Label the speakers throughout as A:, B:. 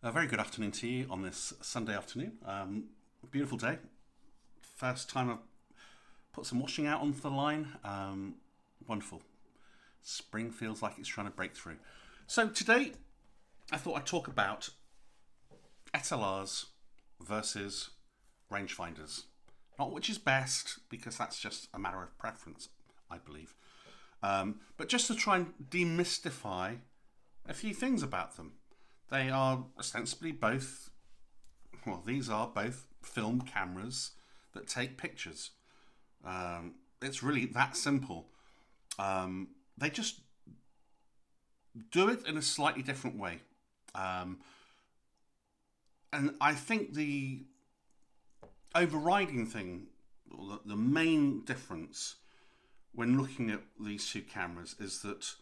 A: A very good afternoon to you on this Sunday afternoon. Beautiful day. First time I've put some washing out onto the line. Wonderful. Spring feels like it's trying to break through. So today I thought I'd talk about SLRs versus rangefinders. Not which is best, because that's just a matter of preference, I believe. But just to try and demystify a few things about them. They are ostensibly both, well, these are both film cameras that take pictures. It's really that simple. They just do it in a slightly different way. And I think the overriding thing, the main difference when looking at these two cameras is that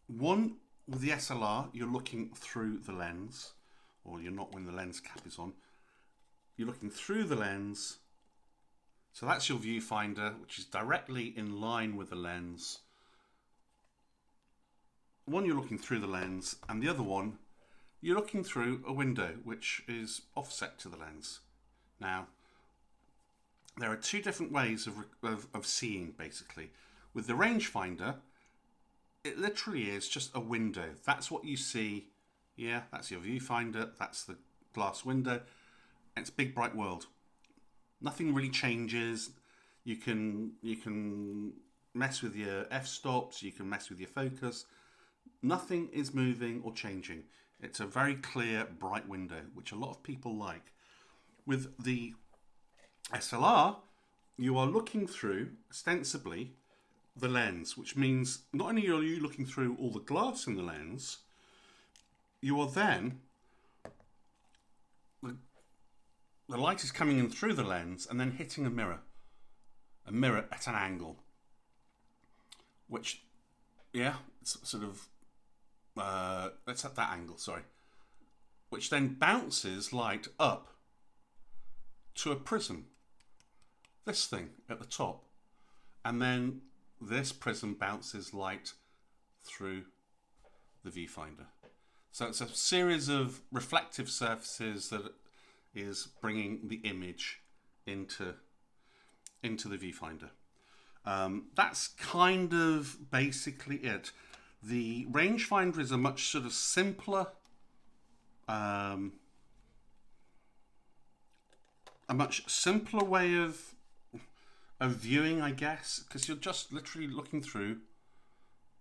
A: one, with the SLR, you're looking through the lens, or you're not when the lens cap is on. You're looking through the lens, so that's your viewfinder, which is directly in line with the lens. One, you're looking through the lens, and the other one, you're looking through a window, which is offset to the lens. Now, there are two different ways of seeing, basically. With the rangefinder, it literally is just a window. That's what you see. Yeah, that's your viewfinder. That's the glass window. And it's big, bright world. Nothing really changes. You can mess with your f-stops. You can mess with your focus. Nothing is moving or changing. It's a very clear, bright window, which a lot of people like. With the SLR, you are looking through, ostensibly, the lens, which means not only are you looking through all the glass in the lens, you are then, the light is coming in through the lens and then hitting a mirror at an angle, which, yeah, it's sort of, it's at that angle, sorry, which then bounces light up to a prism, this thing at the top, and then this prism bounces light through the viewfinder. So it's a series of reflective surfaces that is bringing the image into the viewfinder. That's kind of basically it. The rangefinder is a much sort of simpler, a much simpler way of viewing, I guess, because you're just literally looking through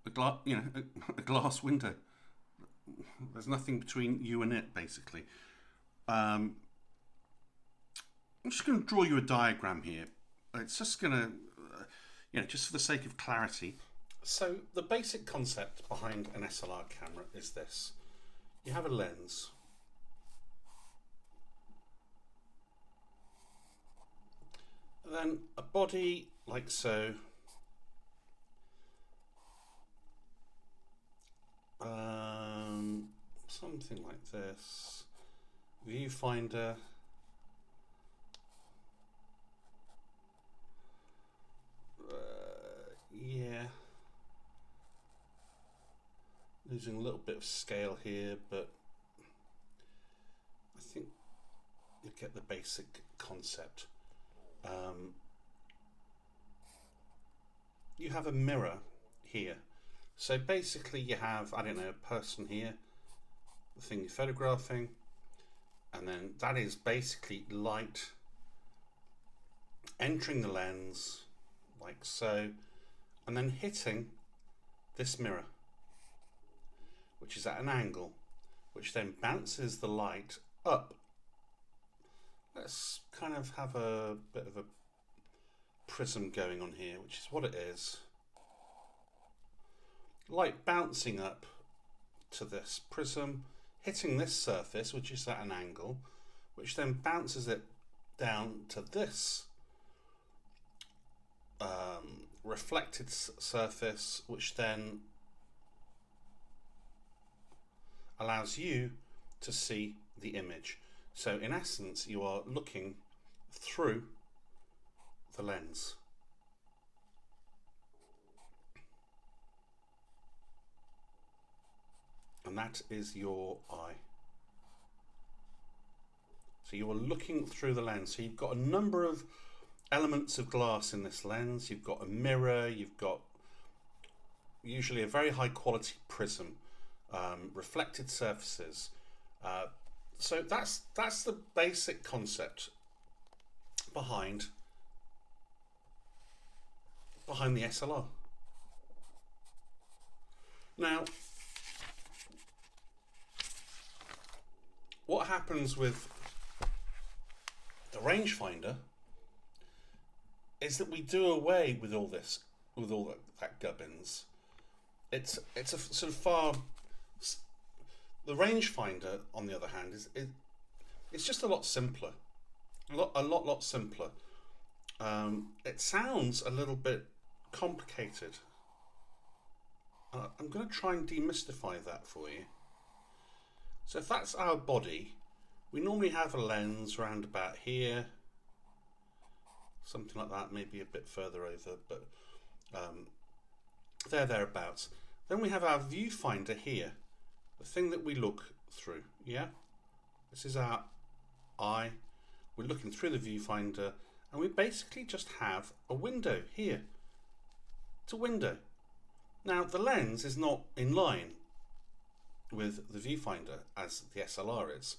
A: a glass window. There's nothing between you and it, basically. I'm just going to draw you a diagram here. It's just going to, just for the sake of clarity. So the basic concept behind an SLR camera is this. You have a lens. Then a body like so, something like this, viewfinder, yeah, losing a little bit of scale here, but I think you get the basic concept. You have a mirror here. So basically you have, I don't know, a person here, the thing you're photographing, and then that is basically light entering the lens like so, and then hitting this mirror, which is at an angle, which then bounces the light up. Let's kind of have a bit of a prism going on here, which is what it is. Light bouncing up to this prism, hitting this surface, which is at an angle, which then bounces it down to this reflected surface, which then allows you to see the image. So in essence, you are looking through the lens. and that is your eye. So you are looking through the lens. So you've got a number of elements of glass in this lens. You've got a mirror, you've got usually a very high quality prism, reflected surfaces. So that's the basic concept behind the SLR. Now, what happens with the rangefinder is that we do away with all this, with all that gubbins. It's a sort of far. The rangefinder, on the other hand, it's just a lot simpler, a lot simpler. It sounds a little bit complicated. I'm going to try and demystify that for you. So if that's our body, we normally have a lens around about here, something like that, maybe a bit further over, but thereabouts. Then we have our viewfinder here, the thing that we look through. Yeah, this is our eye. We're looking through the viewfinder, and we basically just have a window here. It's a window. Now, the lens is not in line with the viewfinder as the SLR is,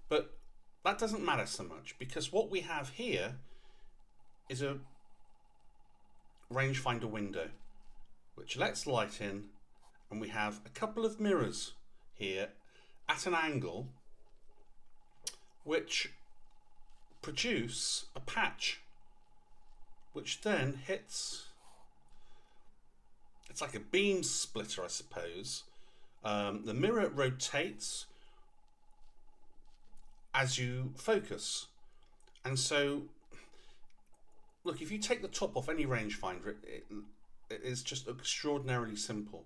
A: but that doesn't matter so much, because what we have here is a rangefinder window which lets light in, and we have a couple of mirrors here at an angle which produce a patch which then hits. It's like a beam splitter, I suppose. The mirror rotates as you focus. And so, look, if you take the top off any rangefinder, it is just extraordinarily simple.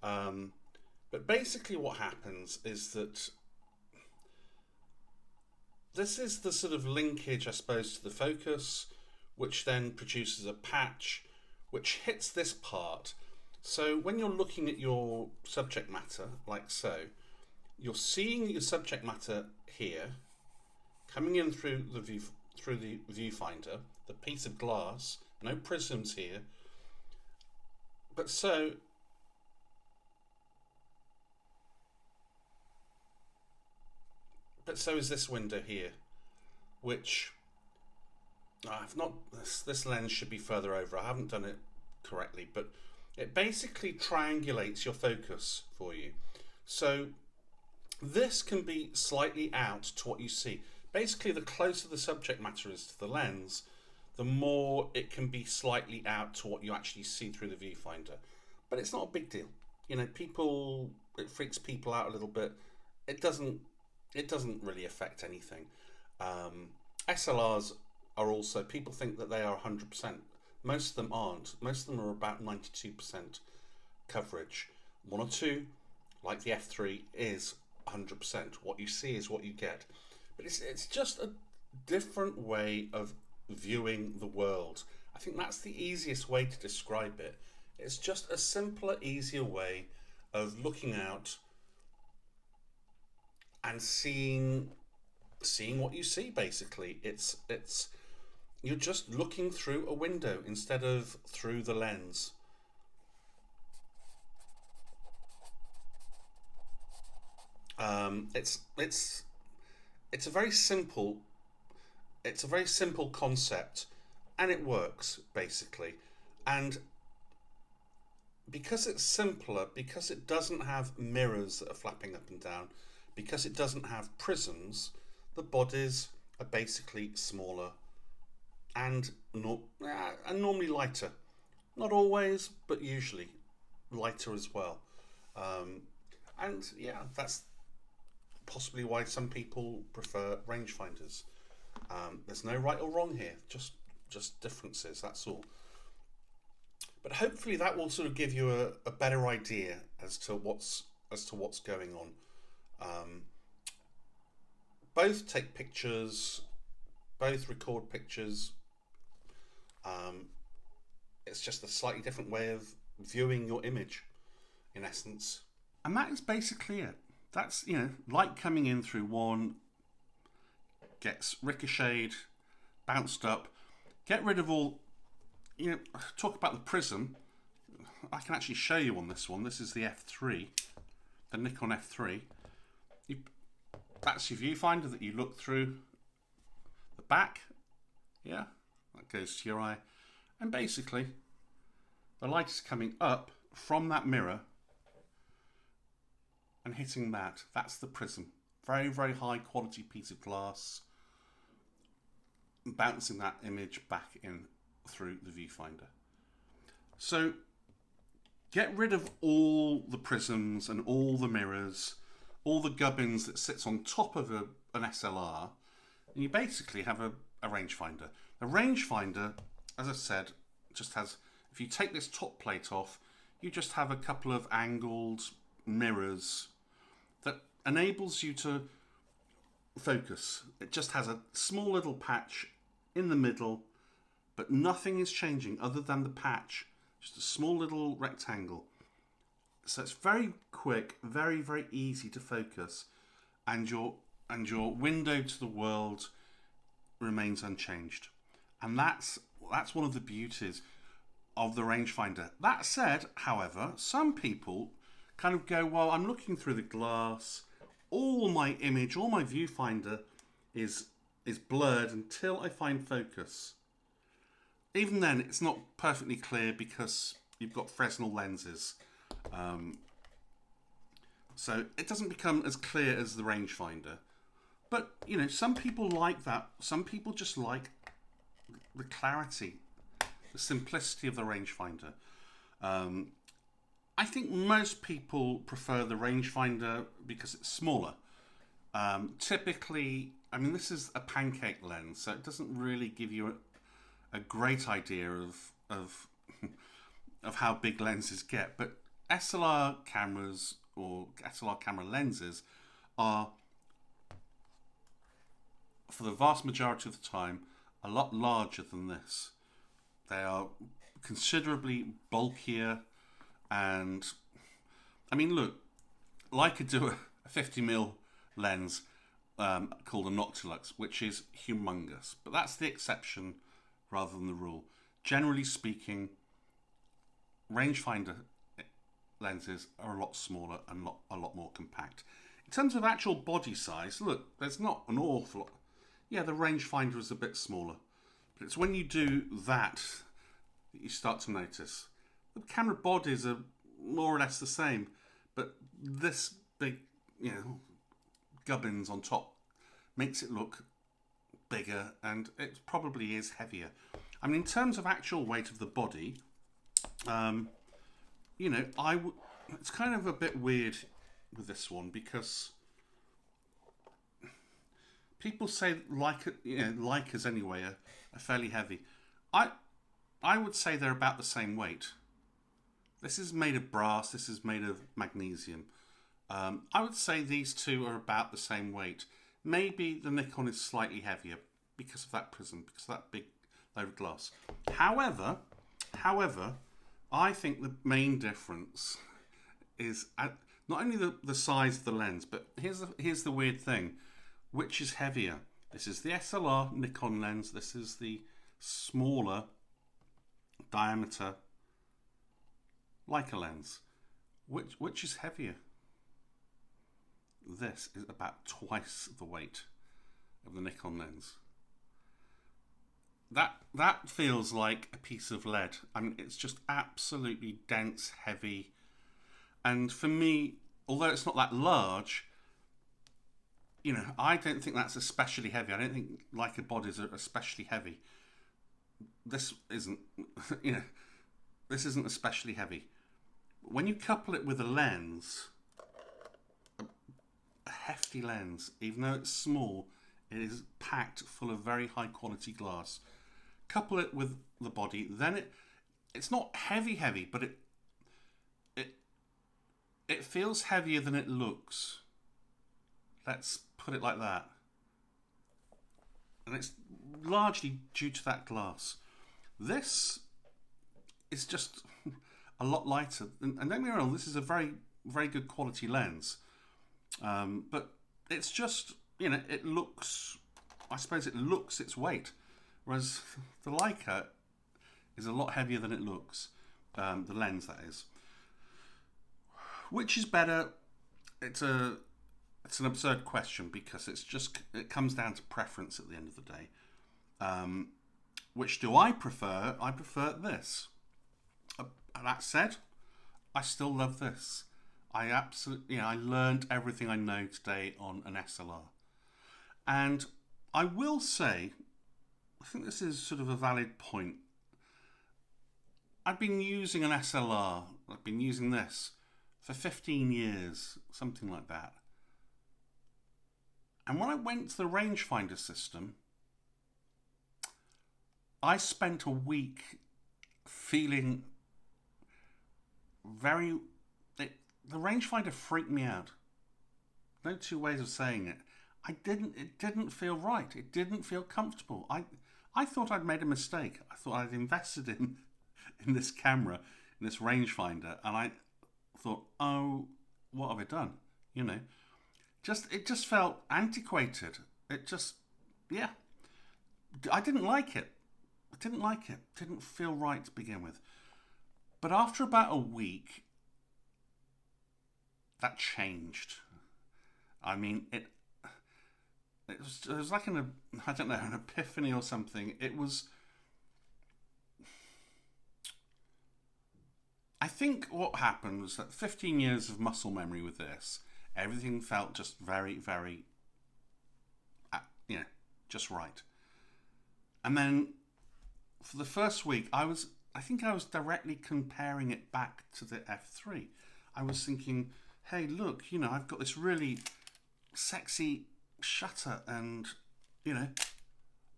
A: But basically what happens is that this is the sort of linkage, I suppose, to the focus, which then produces a patch which hits this part. So when you're looking at your subject matter, like so, you're seeing your subject matter here, coming in through the viewfinder, the piece of glass, no prisms here, but so is this window here, which I've not. This lens should be further over. I haven't done it correctly, but it basically triangulates your focus for you. So this can be slightly out to what you see. Basically, the closer the subject matter is to the lens, the more it can be slightly out to what you actually see through the viewfinder. But it's not a big deal. You know, it freaks people out a little bit. It doesn't really affect anything. SLRs are also, people think that they are 100%. Most of them aren't. Most of them are about 92% coverage. One or two, like the F3, is 100%. What you see is what you get. But it's just a different way of viewing the world. I think that's the easiest way to describe it. It's just a simpler, easier way of looking out and seeing what you see. Basically, it's you're just looking through a window instead of through the lens. It's a very simple concept, and it works basically. And because it's simpler, because it doesn't have mirrors that are flapping up and down, because it doesn't have prisms, the bodies are basically smaller and normally lighter. Not always, but usually lighter as well. And yeah, that's possibly why some people prefer rangefinders. There's no right or wrong here, just differences, that's all. But hopefully that will sort of give you a better idea as to what's going on. Both take pictures, both record pictures. It's just a slightly different way of viewing your image, in essence. And that is basically it. That's, you know, light coming in through one, gets ricocheted, bounced up. Get rid of all, you know, talk about the prism. I can actually show you on this one. This is the F3, the Nikon F3. That's your viewfinder that you look through the back. Yeah, that goes to your eye. And basically, the light is coming up from that mirror and hitting that. That's the prism. Very, very high quality piece of glass. Bouncing that image back in through the viewfinder. So get rid of all the prisms and all the mirrors, all the gubbins that sits on top of an SLR, and you basically have a rangefinder. The rangefinder, as I said, just has, if you take this top plate off, you just have a couple of angled mirrors that enables you to focus. It just has a small little patch in the middle, but nothing is changing other than the patch. Just a small little rectangle. So it's very quick, very, very easy to focus, and your window to the world remains unchanged. And that's one of the beauties of the rangefinder. That said, however, some people kind of go, well, I'm looking through the glass, all my image, all my viewfinder is blurred until I find focus. Even then, it's not perfectly clear because you've got Fresnel lenses. So it doesn't become as clear as the rangefinder. But, you know, some people like that. Some people just like the clarity, the simplicity of the rangefinder. I think most people prefer the rangefinder because it's smaller. Typically, I mean, this is a pancake lens, so it doesn't really give you a great idea of how big lenses get. But SLR cameras or SLR camera lenses are, for the vast majority of the time, a lot larger than this. They are considerably bulkier, and I mean, look, Leica do a 50mm lens called a Noctilux, which is humongous, but that's the exception rather than the rule. Generally speaking, rangefinder lenses are a lot smaller and a lot more compact. In terms of actual body size, look, there's not an awful lot. Yeah, the rangefinder is a bit smaller, but it's when you do that you start to notice. The camera bodies are more or less the same, but this big, you know, gubbins on top makes it look bigger, and it probably is heavier. I mean, in terms of actual weight of the body, you know, it's kind of a bit weird with this one because people say Leica, you know, Leicas anyway are fairly heavy. I would say they're about the same weight. This is made of brass. This is made of magnesium. I would say these two are about the same weight. Maybe the Nikon is slightly heavier because of that prism, because of that big load of glass. However, I think the main difference is not only the size of the lens, but here's the weird thing. Which is heavier? This is the SLR Nikon lens. This is the smaller diameter Leica lens. Which is heavier? This is about twice the weight of the Nikon lens. That feels like a piece of lead. I mean, it's just absolutely dense, heavy. And for me, although it's not that large, you know, I don't think that's especially heavy. I don't think Leica bodies are especially heavy. This isn't, you know, this isn't especially heavy. When you couple it with a lens, a hefty lens, even though it's small, it is packed full of very high quality glass. Couple it with the body, then it's not heavy, but it feels heavier than it looks. Let's put it like that. And it's largely due to that glass. This is just a lot lighter. And don't get me wrong, this is a very very good quality lens. But it's just, it looks, I suppose it looks its weight. Whereas the Leica is a lot heavier than it looks. The lens, that is. Which is better? It's an absurd question, because it comes down to preference at the end of the day. Which do I prefer? I prefer this. That said, I still love this. I absolutely, I learned everything I know today on an SLR. And I will say, I think this is sort of a valid point. I've been using an SLR, I've been using this for 15 years, something like that. And when I went to the Rangefinder system, I spent a week feeling the Rangefinder freaked me out. No two ways of saying it. It didn't feel right. It didn't feel comfortable. I thought I'd made a mistake. I thought I'd invested in this camera, in this Rangefinder, and I thought, oh, what have I done? It just felt antiquated. It just, yeah. I didn't like it. It didn't feel right to begin with. But after about a week, that changed. I mean, it was like an epiphany or something. It was, I think what happened was that 15 years of muscle memory with this, everything felt just very, very, just right. And then for the first week, I think I was directly comparing it back to the F3. I was thinking, hey, look, I've got this really sexy shutter, and,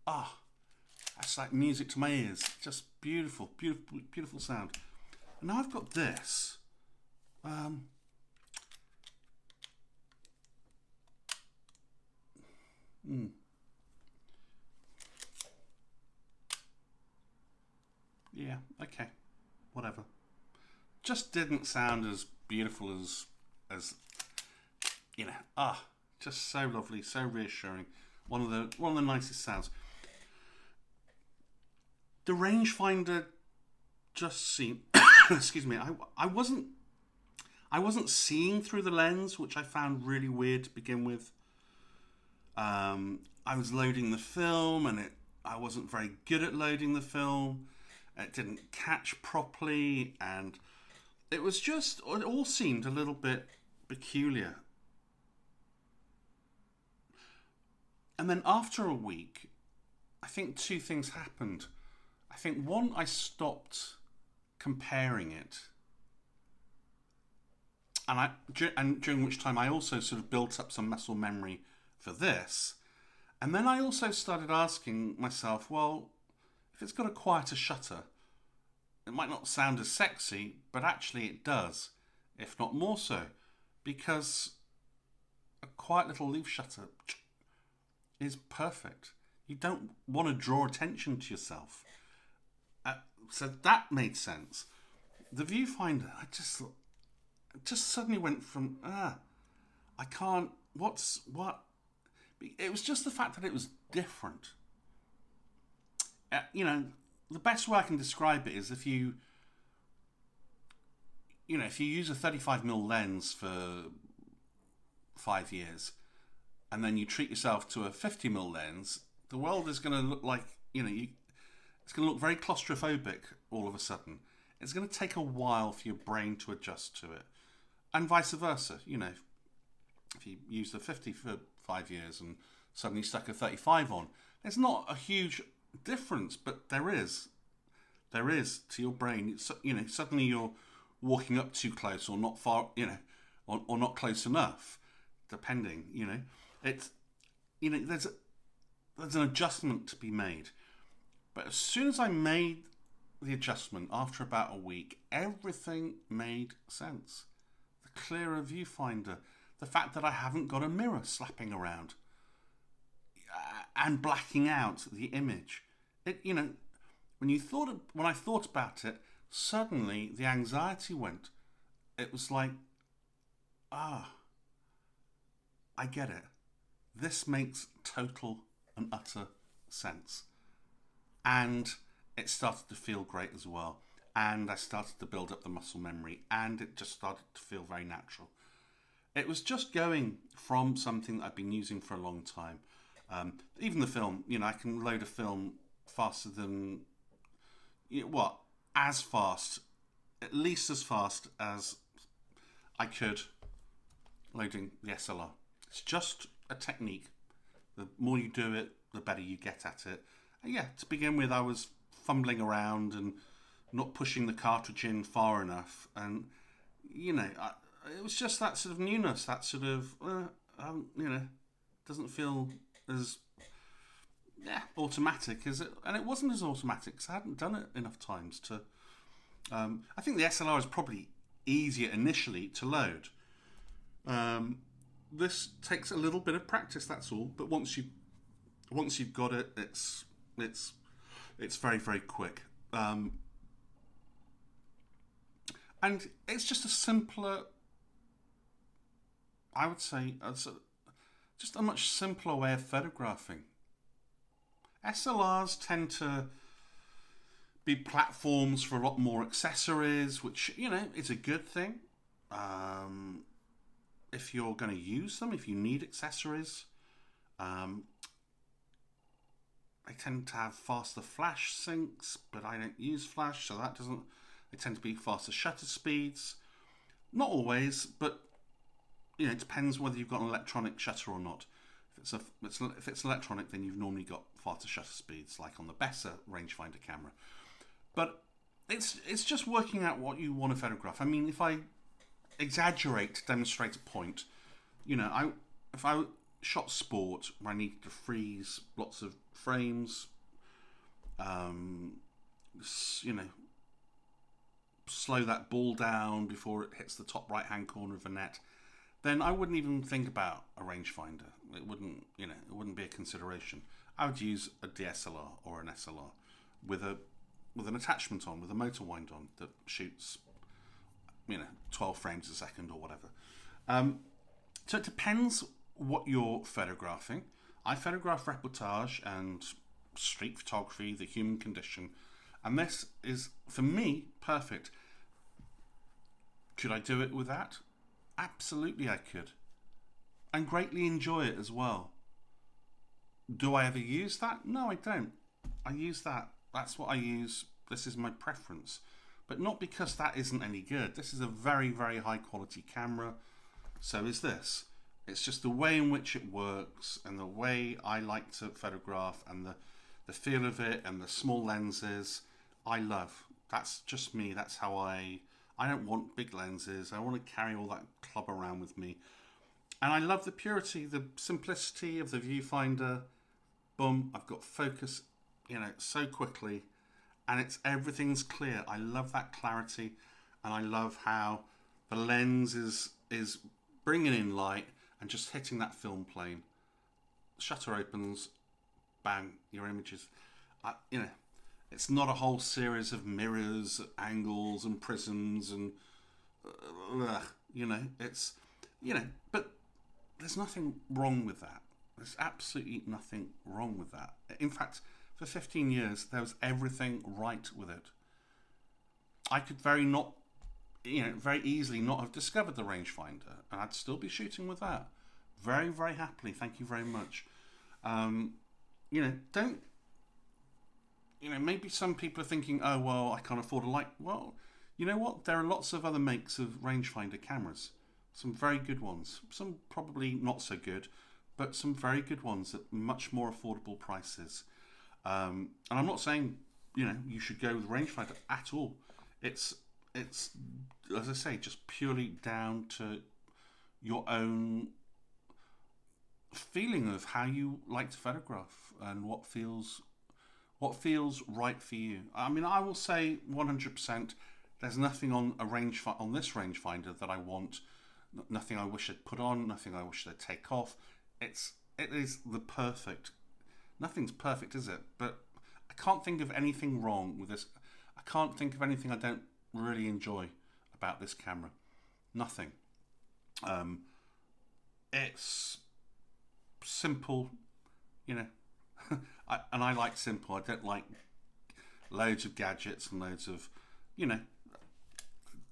A: that's like music to my ears. Just beautiful, beautiful, beautiful sound. And now I've got this. Yeah, okay, whatever. Just didn't sound as beautiful as just so lovely, so reassuring. One of the nicest sounds. The Rangefinder just seemed excuse me, I wasn't seeing through the lens, which I found really weird to begin with. I was loading the film, and I wasn't very good at loading the film. It didn't catch properly, and it all seemed a little bit peculiar. And then after a week, I think two things happened. I think one, I stopped comparing it. And during which time I also sort of built up some muscle memory for this. And then I also started asking myself, well, if it's got a quieter shutter, it might not sound as sexy, but actually it does, if not more so, because a quiet little leaf shutter is perfect. You don't want to draw attention to yourself. So that made sense. The Viewfinder, I just suddenly went from, I can't, what? It was just the fact that it was different. The best way I can describe it is if you use a 35mm lens for 5 years, and then you treat yourself to a 50mm lens, the world is going to look like, it's going to look very claustrophobic all of a sudden. It's going to take a while for your brain to adjust to it. And vice versa, if you use the 50 for 5 years and suddenly stuck a 35 on, there's not a huge difference, but there is to your brain. Suddenly you're walking up too close, or not far, or not close enough, depending. It's there's an adjustment to be made. But as soon as I made the adjustment, after about a week, everything made sense. The clearer viewfinder, the fact that I haven't got a mirror slapping around and blacking out the image. When I thought about it, suddenly the anxiety went. It was like I get it. This makes total and utter sense. And it started to feel great as well. And I started to build up the muscle memory, and it just started to feel very natural. It was just going from something that I've been using for a long time. Even the film, I can load a film faster than, as fast, at least as fast as I could loading the SLR. It's just a technique. The more you do it, the better you get at it. And yeah, to begin with, I was fumbling around and not pushing the cartridge in far enough. And, it was just that sort of newness, that sort of, doesn't feel as automatic as it. And it wasn't as automatic because I hadn't done it enough times to. I think the SLR is probably easier initially to load. This takes a little bit of practice, that's all. But once you've got it, it's very, very quick. And it's just a simpler, I would say, just a much simpler way of photographing. SLRs tend to be platforms for a lot more accessories, which, is a good thing. If you're going to use them, if you need accessories, they tend to have faster flash syncs, but I don't use flash, so that doesn't. They tend to be faster shutter speeds. Not always, but it depends whether you've got an electronic shutter or not. If it's electronic, then you've normally got faster shutter speeds, like on the better rangefinder camera. But it's just working out what you want to photograph. I mean, if I exaggerate to demonstrate a point, if I shot sport where I needed to freeze lots of frames, slow that ball down before it hits the top right hand corner of the net, then I wouldn't even think about a rangefinder. It wouldn't be a consideration. I would use a DSLR or an SLR with an attachment on, with a motor wind on that shoots 12 frames a second or whatever. So it depends what you're photographing. I photograph reportage and street photography, the human condition, and this is, for me, perfect. Could I do it with that? Absolutely I could. And greatly enjoy it as well. Do I ever use that? No, I don't. I use that. That's what I use. This is my preference. But not because that isn't any good. This is a very, very high quality camera. So is this. It's just the way in which it works and the way I like to photograph and the feel of it and the small lenses I love. That's just me. That's how I don't want big lenses. I want to carry all that club around with me. And I love the purity, the simplicity of the viewfinder. Boom, I've got focus, so quickly. And everything's clear. I love that clarity, and I love how the lens is bringing in light and just hitting that film plane. Shutter opens, bang, your images. It's not a whole series of mirrors, angles, and prisms, and But there's nothing wrong with that. There's absolutely nothing wrong with that. In fact, for 15 years, there was everything right with it. I could very easily not have discovered the rangefinder, and I'd still be shooting with that. Very, very happily. Thank you very much. Maybe some people are thinking, oh, well, I can't afford a light. Well, you know what? There are lots of other makes of rangefinder cameras. Some very good ones. Some probably not so good, but some very good ones at much more affordable prices. And I'm not saying, you should go with rangefinder at all. It's as I say, just purely down to your own feeling of how you like to photograph and what feels right for you. I mean, I will say 100%. There's nothing on this rangefinder that I want. Nothing I wish I'd put on. Nothing I wish I'd take off. It is the perfect. Nothing's perfect, is it? But I can't think of anything wrong with this. I can't think of anything I don't really enjoy about this camera. Nothing. Um, it's simple, you know, and I like simple. I don't like loads of gadgets and loads of, you know,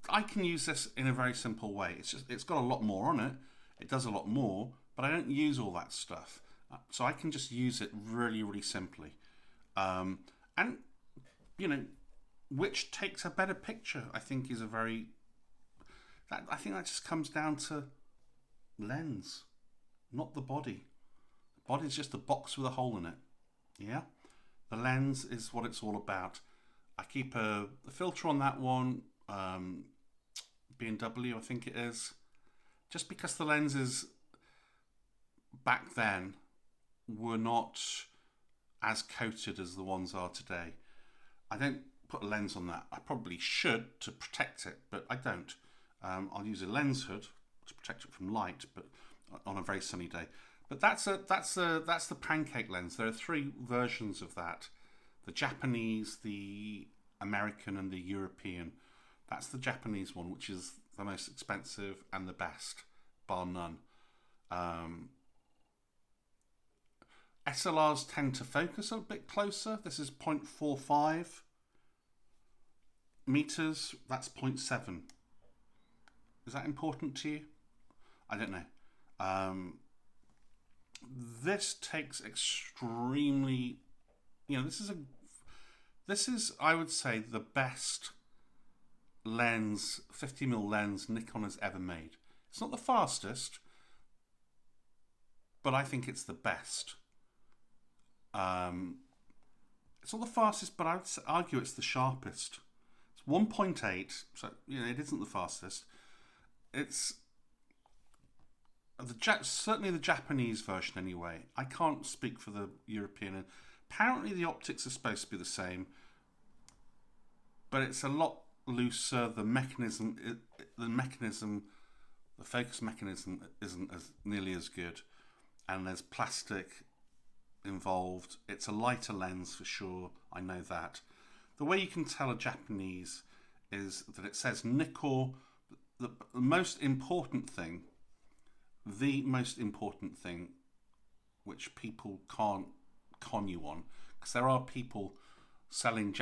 A: I can use this in a very simple way. It's got a lot more on it. It does a lot more, but I don't use all that stuff. So I can just use it really, really simply. And, you know, which takes a better picture, I think is a very... I think that just comes down to lens, not the body. The body's just a box with a hole in it. Yeah? The lens is what it's all about. I keep a filter on that one, B&W I think it is, just because the lenses back then were not as coated as the ones are today. I don't put a lens on that. I probably should to protect it, but I don't. I'll use a lens hood to protect it from light, but on a very sunny day. But that's the pancake lens. There are 3 versions of that: the Japanese, the American, and the European. That's the Japanese one, which is the most expensive and the best, bar none. SLRs tend to focus a bit closer. This is 0.45 meters. That's 0.7. Is that important to you? I don't know. This takes extremely, you know, this is I would say the best lens, 50mm lens Nikon has ever made. It's not the fastest, but I think it's the best. It's not the fastest, but I would argue it's the sharpest. It's 1.8, so you know it isn't the fastest. It's certainly the Japanese version anyway. I can't speak for the European. Apparently the optics are supposed to be the same, but it's a lot looser. The focus mechanism isn't as nearly as good, and there's plastic involved. It's a lighter lens for sure. I know that. The way you can tell a Japanese is that it says Nikon. The most important thing, which people can't con you on, because there are people selling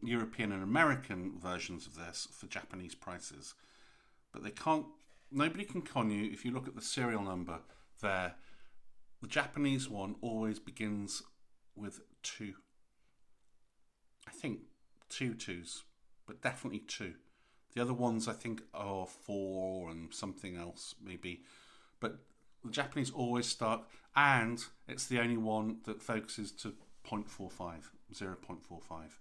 A: European and American versions of this for Japanese prices, but they can't. Nobody can con you if you look at the serial number there. The Japanese one always begins with 2. I think 2 2s, but definitely 2. The other ones I think are 4 and something else maybe, but the Japanese always start, and it's the only one that focuses to 0.45, 0.45.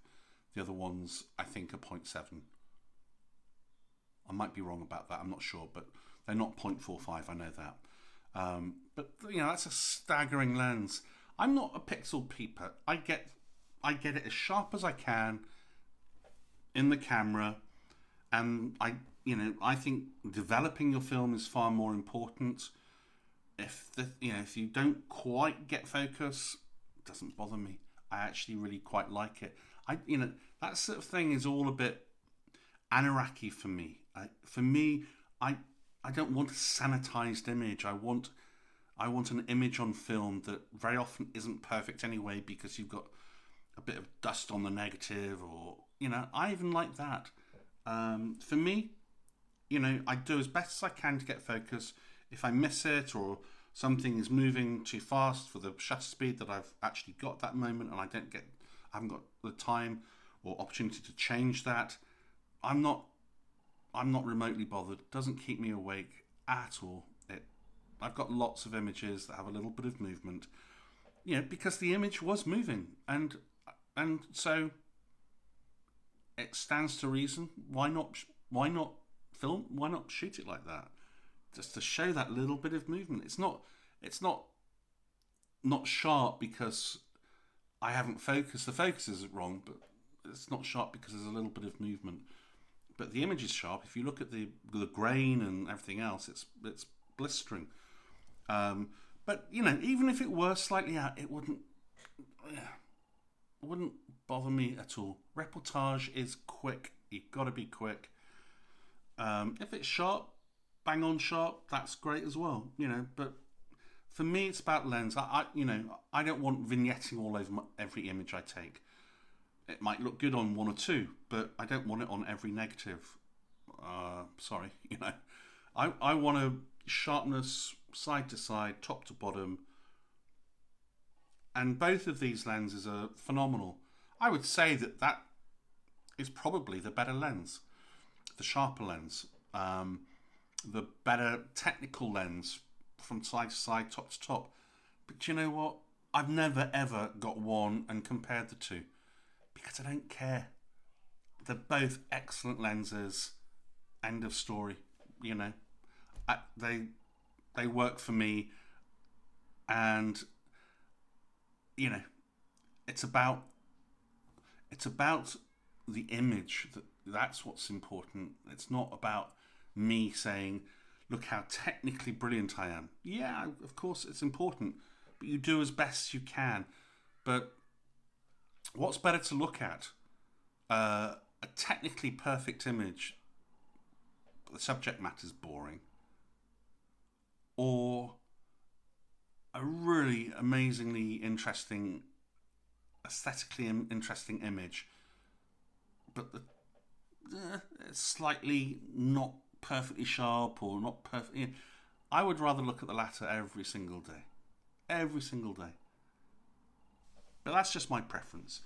A: The other ones I think are 0.7. I might be wrong about that, I'm not sure, but they're not 0.45, I know that. But you know, that's a staggering lens. I'm not a pixel peeper. I get it as sharp as I can in the camera, and I think developing your film is far more important. If you don't quite get focus, it doesn't bother me. I actually really quite like it. That sort of thing is all a bit anarchy for me. I don't want a sanitized image. I want an image on film that very often isn't perfect anyway, because you've got a bit of dust on the negative, or I even like that. For me, I do as best as I can to get focus. If I miss it, or something is moving too fast for the shutter speed that I've actually got at that moment, and I haven't got the time or opportunity to change that, I'm not remotely bothered. It doesn't keep me awake at all. I've got lots of images that have a little bit of movement, because the image was moving, and so it stands to reason. Why not film? Why not shoot it like that? Just to show that little bit of movement. It's not sharp because I haven't focused. The focus is wrong, but it's not sharp because there's a little bit of movement. But the image is sharp. If you look at the grain and everything else, it's blistering. But even if it were slightly out, it wouldn't bother me at all. Reportage is quick. You've got to be quick. If it's sharp, bang on sharp, that's great as well, you know. But for me, it's about lens. I don't want vignetting all over every image I take. It might look good on one or two, but I don't want it on every negative. Sorry, you know. I want a sharpness side to side, top to bottom. And both of these lenses are phenomenal. I would say that is probably the better lens, the sharper lens, the better technical lens from side to side, top to top. But you know what? I've never ever got one and compared the two because I don't care. They're both excellent lenses. End of story. You know, they work for me, and you know, it's about the image. That's what's important. It's not about me saying, look how technically brilliant I am. Yeah, of course it's important, but you do as best you can. But what's better to look at? A technically perfect image, but the subject matter's boring, or a really amazingly interesting, aesthetically interesting image, but it's slightly not perfectly sharp or not perfect. You know, I would rather look at the latter every single day. Every single day. But that's just my preference.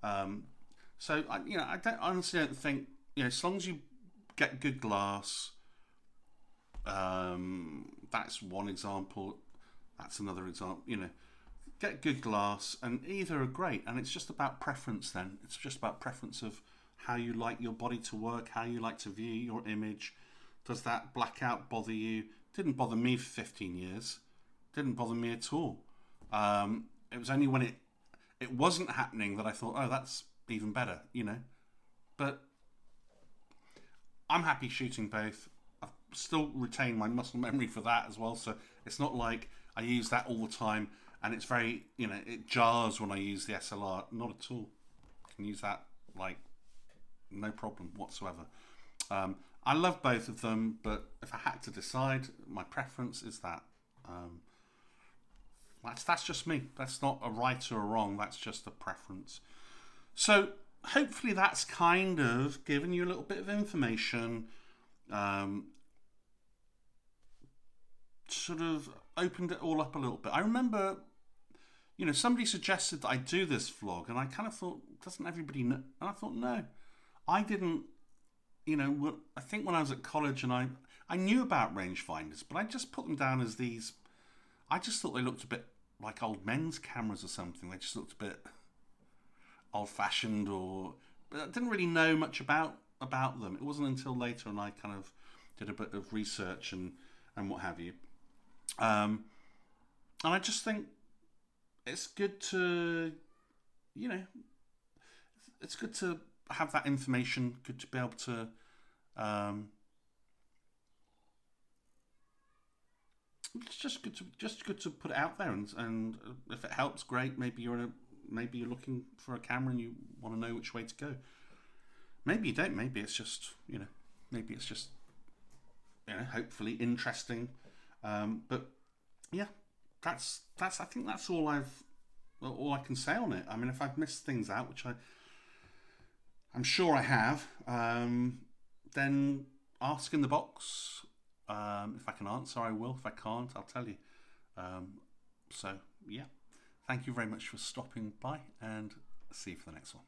A: So I honestly don't think, you know, as long as you get good glass, that's one example. That's another example. You know, get good glass, and either are great. And it's just about preference. Then it's just about preference of how you like your body to work, how you like to view your image. Does that blackout bother you? Didn't bother me for 15 years. Didn't bother me at all. It was only when it wasn't happening that I thought, oh, that's even better, you know. But I'm happy shooting both. I've still retained my muscle memory for that as well. So it's not like I use that all the time, and it's very, you know, it jars when I use the SLR. Not at all. I can use that like no problem whatsoever. I love both of them, but if I had to decide, my preference is that. That's just me. That's not a right or a wrong. That's just a preference. So hopefully that's kind of given you a little bit of information, sort of opened it all up a little bit. I remember, you know, somebody suggested that I do this vlog, and I kind of thought, doesn't everybody know? And I thought, no, I didn't. You know, I think when I was at college and I knew about rangefinders, but I just put them down as these. I just thought they looked a bit like old men's cameras or something. They just looked a bit old-fashioned, but I didn't really know much about them. It wasn't until later, and I kind of did a bit of research and what have you. And I just think it's good to, you know, it's good to have that information, good to be able to it's just good to put it out there, and if it helps, great. Maybe you're looking for a camera and you want to know which way to go. Maybe you don't. Maybe it's just, you know, hopefully interesting. But yeah, that's I think that's all I can say on it. I mean, if I've missed things out, which I'm sure I have, then ask in the box. If I can answer, I will. If I can't, I'll tell you. So, yeah. Thank you very much for stopping by, and see you for the next one.